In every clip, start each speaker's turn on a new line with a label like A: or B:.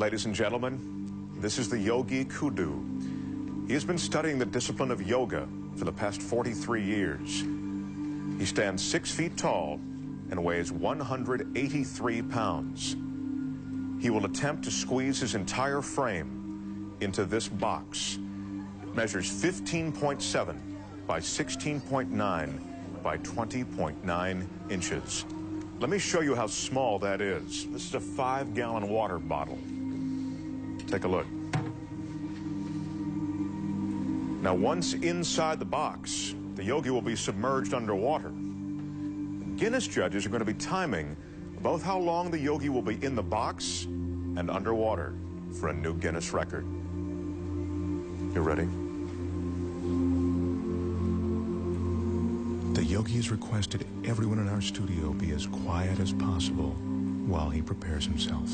A: Ladies and gentlemen, this is the Yogi Kudu. He has been studying the discipline of yoga for the past 43 years. He stands 6 feet tall and weighs 183 pounds. He will attempt to squeeze his entire frame into this box. It measures 15.7 by 16.9 by 20.9 inches. Let me show you how small that is. This is a 5-gallon water bottle. Take a look. Now, once inside the box, the yogi will be submerged underwater. Guinness judges are going to be timing both how long the yogi will be in the box and underwater for a new Guinness record. You ready?
B: The yogi has requested everyone in our studio be as quiet as possible while he prepares himself.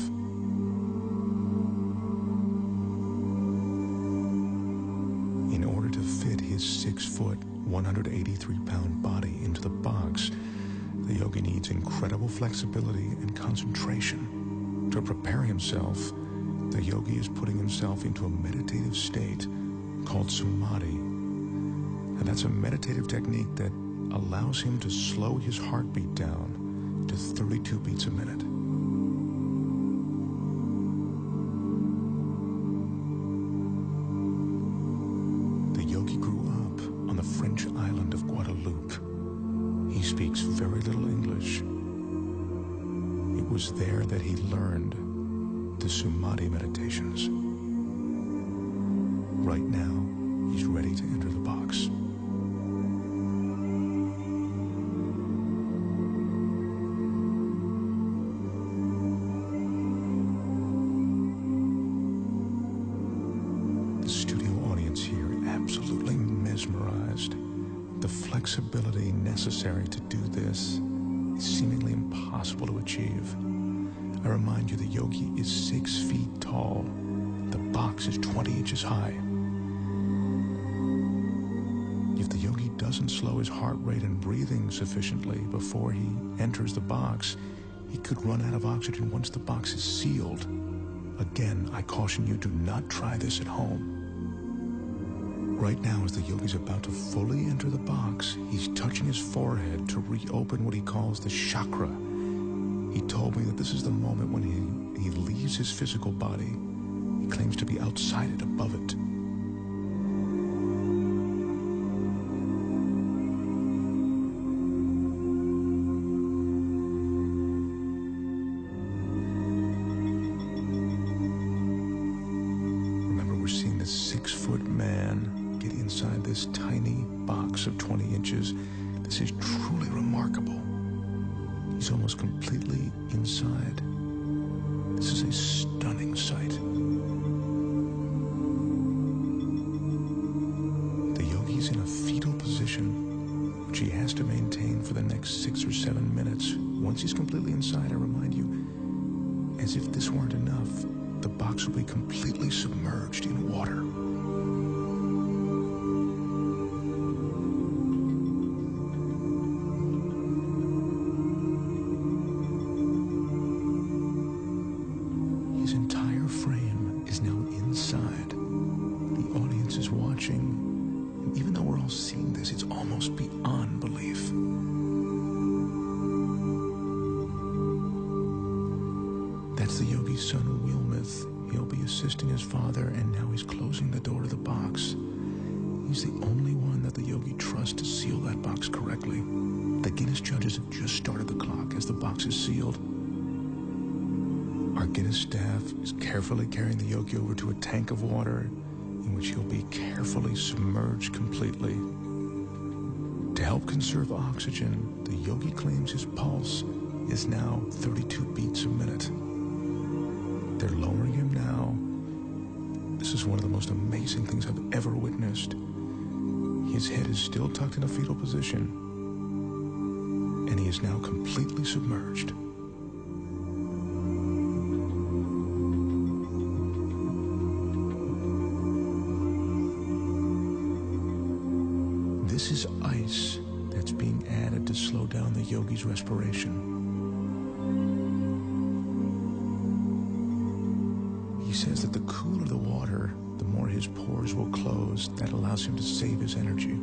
B: In order to fit his 6-foot, 183-pound body into the box, the yogi needs incredible flexibility and concentration. To prepare himself, the yogi is putting himself into a meditative state called samadhi. And that's a meditative technique that allows him to slow his heartbeat down to 32 beats a minute. The yogi grew up on the French island of Guadeloupe. He speaks very little English. It was there that he learned the Samadhi meditations. Right now, he's ready to enter the box. The studio audience here absolutely mesmerized. The flexibility necessary to do this is seemingly impossible to achieve. I remind you, the yogi is 6 feet tall. The box is 20 inches high. If the yogi doesn't slow his heart rate and breathing sufficiently before he enters the box, he could run out of oxygen once the box is sealed. Again, I caution you, do not try this at home. Right now, as the yogi's about to fully enter the box, he's touching his forehead to reopen what he calls the chakra. He told me that this is the moment when he leaves his physical body. He claims to be outside it, above it. Remember, we're seeing this 6-foot man get inside this tiny box of 20 inches. This is truly remarkable. He's almost completely inside. This is a stunning sight. The yogi's in a fetal position, which he has to maintain for the next 6 or 7 minutes. Once he's completely inside, I remind you, as if this weren't enough, the box will be completely submerged in water. His entire frame is now inside. The audience is watching, and even though we're all seeing this, it's almost beyond belief. That's the yogi's son, Wilmeth. He'll be assisting his father, and now he's closing the door to the box. He's the only one that the yogi trusts to seal that box correctly. The Guinness judges have just started the clock as the box is sealed. Our Guinness staff is carefully carrying the yogi over to a tank of water in which he'll be carefully submerged completely. To help conserve oxygen, the yogi claims his pulse is now 32 beats a minute. They're lowering him now. This is one of the most amazing things I've ever witnessed. His head is still tucked in a fetal position, and he is now completely submerged. This is ice that's being added to slow down the yogi's respiration. He says that the cooler the water, the more his pores will close. That allows him to save his energy.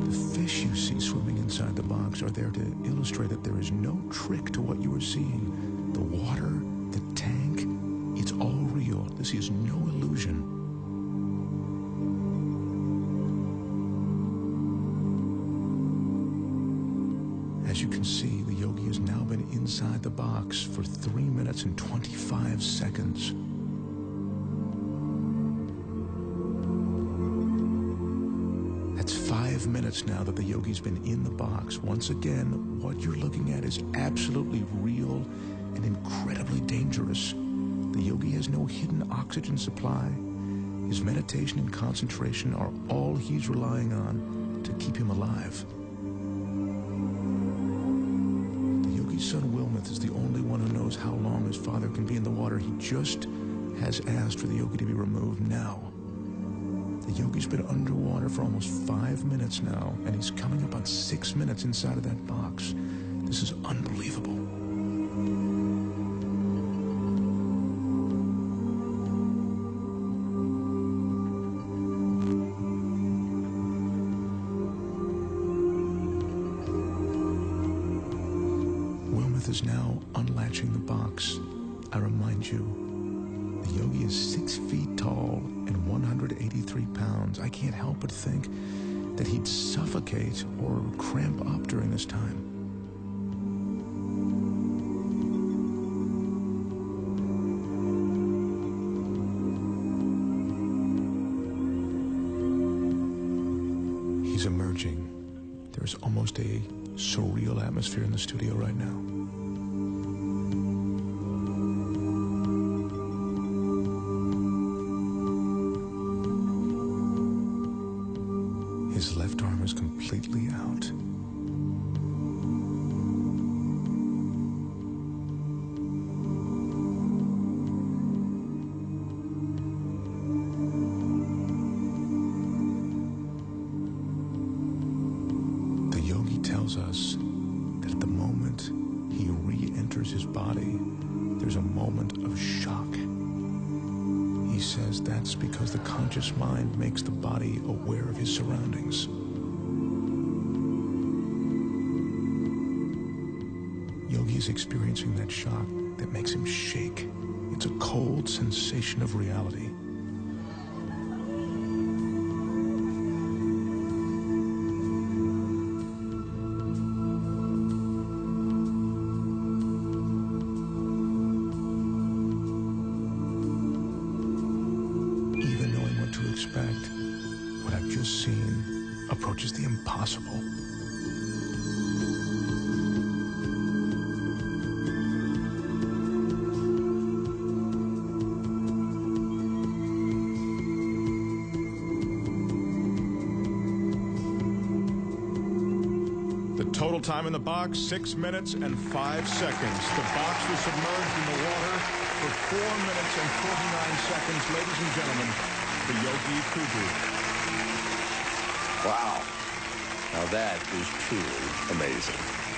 B: The fish you see swimming inside the box are there to illustrate that there is no trick to what you are seeing. The water, the tank, it's all real. This is no illusion. As you can see, the yogi has now been inside the box for 3 minutes and 25 seconds. That's 5 minutes now that the yogi's been in the box. Once again, what you're looking at is absolutely real and incredibly dangerous. The yogi has no hidden oxygen supply. His meditation and concentration are all he's relying on to keep him alive. His son Wilmoth is the only one who knows how long his father can be in the water. He just has asked for the yogi to be removed now. The yogi's been underwater for almost 5 minutes now, and he's coming up on 6 minutes inside of that box. This is unbelievable. Is now unlatching the box. I remind you, the yogi is 6 feet tall and 183 pounds. I can't help but think that he'd suffocate or cramp up during this time. He's emerging. There's almost a surreal atmosphere in the studio right now. His left arm is completely out. The yogi tells us that at the moment he re-enters his body, there's a moment of shock. He says that's because the conscious mind makes the body aware of his surroundings. Yogi is experiencing that shock that makes him shake. It's a cold sensation of reality. Expect, what I've just seen approaches the impossible.
A: The total time in the box, 6 minutes and 5 seconds. The box was submerged in the water for 4 minutes and 49 seconds. Ladies and gentlemen, the Yogi Kudu.
C: Wow. Now that is truly amazing.